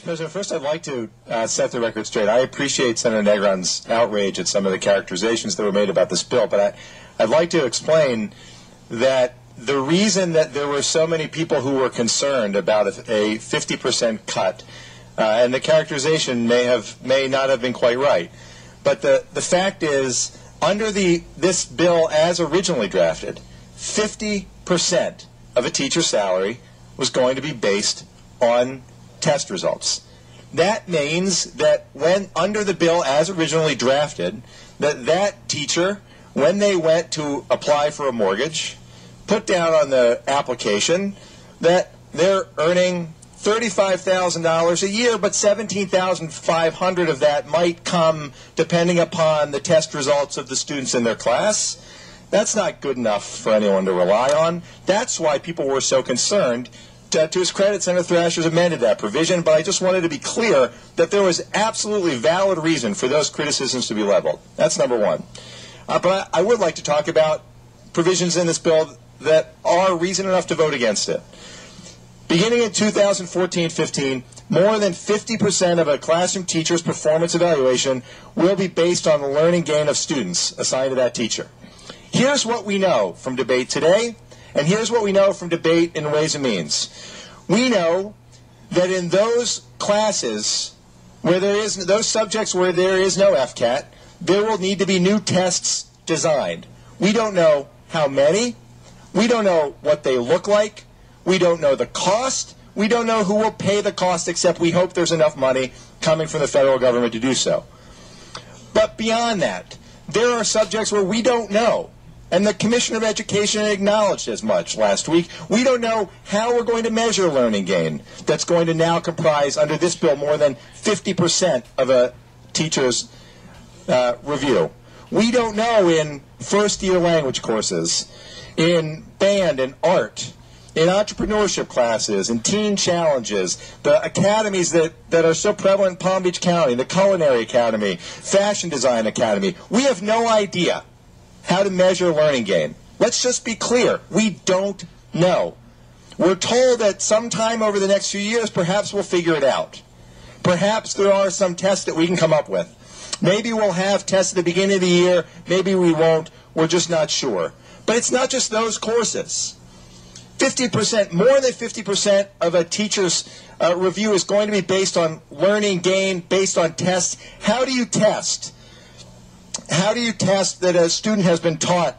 President, first I'd like to set the record straight. I appreciate Senator Negron's outrage at some of the characterizations that were made about this bill, but I'd like to explain that the reason that there were so many people who were concerned about a 50% cut, and the characterization may not have been quite right, but the fact is, under this bill as originally drafted, 50% of a teacher's salary was going to be based on test results. That means that when under the bill as originally drafted, that teacher, when they went to apply for a mortgage, put down on the application that they're earning $35,000 a year, but $17,500 of that might come depending upon the test results of the students in their class. That's not good enough for anyone to rely on. That's why people were so concerned. To his credit, Senator Thrasher's amended that provision, but I just wanted to be clear that there was absolutely valid reason for those criticisms to be leveled. That's number one. But I would like to talk about provisions in this bill that are reason enough to vote against it. Beginning in 2014-15, more than 50% of a classroom teacher's performance evaluation will be based on the learning gain of students assigned to that teacher. Here's what we know from debate today, and here's what we know from debate in Ways and Means. We know that in those classes where those subjects where there is no FCAT, there will need to be new tests designed. We don't know how many. We don't know what they look like. We don't know the cost. We don't know who will pay the cost, except we hope there's enough money coming from the federal government to do so. But beyond that, there are subjects where we don't know. And the Commissioner of Education acknowledged as much last week. We don't know how we're going to measure learning gain. That's going to now comprise, under this bill, more than 50% of a teacher's review. We don't know in first-year language courses, in band and art, in entrepreneurship classes, in teen challenges, the academies that are so prevalent in Palm Beach County, the Culinary Academy, Fashion Design Academy. We have no idea how to measure learning gain. Let's just be clear. We don't know. We're told that sometime over the next few years, perhaps we'll figure it out. Perhaps there are some tests that we can come up with. Maybe we'll have tests at the beginning of the year. Maybe we won't. We're just not sure. But it's not just those courses. 50%, more than 50% of a teacher's review is going to be based on learning gain, based on tests. How do you test? How do you test that a student has been taught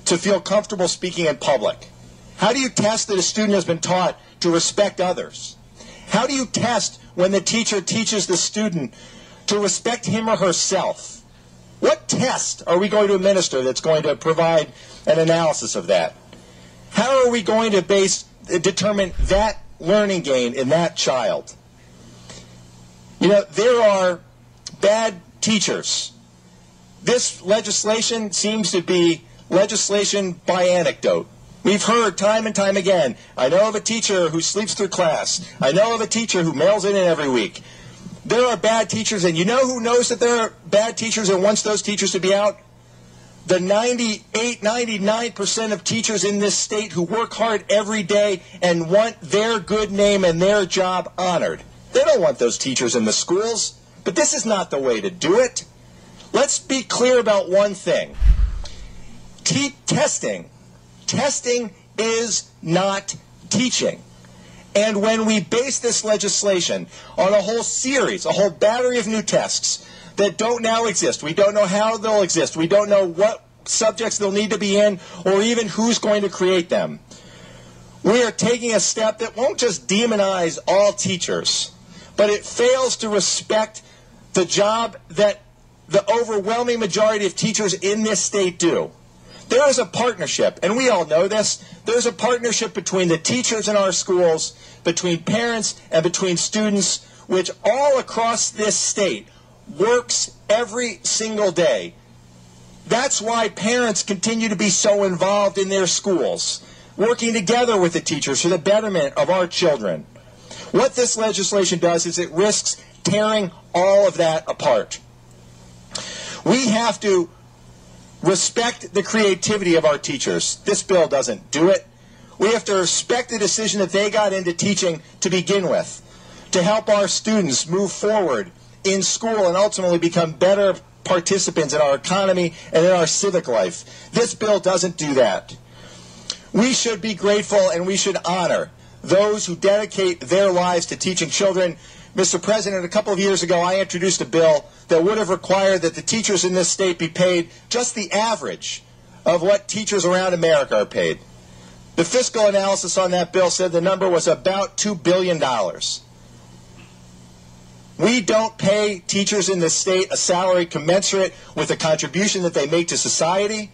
to feel comfortable speaking in public? How do you test that a student has been taught to respect others? How do you test when the teacher teaches the student to respect him or herself? What test are we going to administer that's going to provide an analysis of that? How are we going to determine that learning gain in that child? You know, there are bad teachers. This legislation seems to be legislation by anecdote. We've heard time and time again, I know of a teacher who sleeps through class. I know of a teacher who mails it in every week. There are bad teachers, and you know who knows that there are bad teachers and wants those teachers to be out? The 98, 99% of teachers in this state who work hard every day and want their good name and their job honored. They don't want those teachers in the schools. But this is not the way to do it. Let's be clear about one thing. Testing is not teaching. And when we base this legislation on a whole series, a whole battery of new tests that don't now exist, we don't know how they'll exist, we don't know what subjects they'll need to be in, or even who's going to create them, we are taking a step that won't just demonize all teachers, but it fails to respect the job that the overwhelming majority of teachers in this state do. There is a partnership, and we all know this. There's a partnership between the teachers in our schools, between parents, and between students, which all across this state works every single day. That's why parents continue to be so involved in their schools, working together with the teachers for the betterment of our children. What this legislation does is it risks tearing all of that apart. We have to respect the creativity of our teachers. This bill doesn't do it. We have to respect the decision that they got into teaching to begin with. to help our students move forward in school and ultimately become better participants in our economy and in our civic life. This bill doesn't do that. We should be grateful and we should honor those who dedicate their lives to teaching children. Mr. President, a couple of years ago I introduced a bill that would have required that the teachers in this state be paid just the average of what teachers around America are paid. The fiscal analysis on that bill said the number was about $2 billion. We don't pay teachers in this state a salary commensurate with the contribution that they make to society.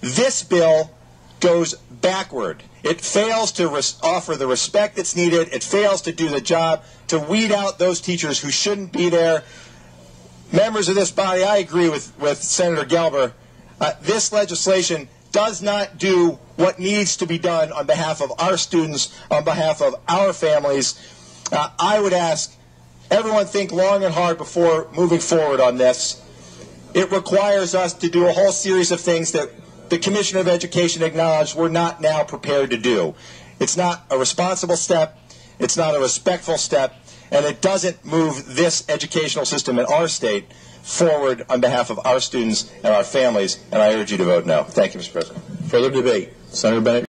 This bill goes backward. It fails to offer the respect that's needed. It fails to do the job to weed out those teachers who shouldn't be there. Members of this body, I agree with Senator Gelber. This legislation does not do what needs to be done on behalf of our students, on behalf of our families. I would ask everyone think long and hard before moving forward on this. It requires us to do a whole series of things that the Commissioner of Education acknowledged we're not now prepared to do. It's not a responsible step, it's not a respectful step, and it doesn't move this educational system in our state forward on behalf of our students and our families, and I urge you to vote no. Thank you, Mr. President. Further debate. Senator Bennett.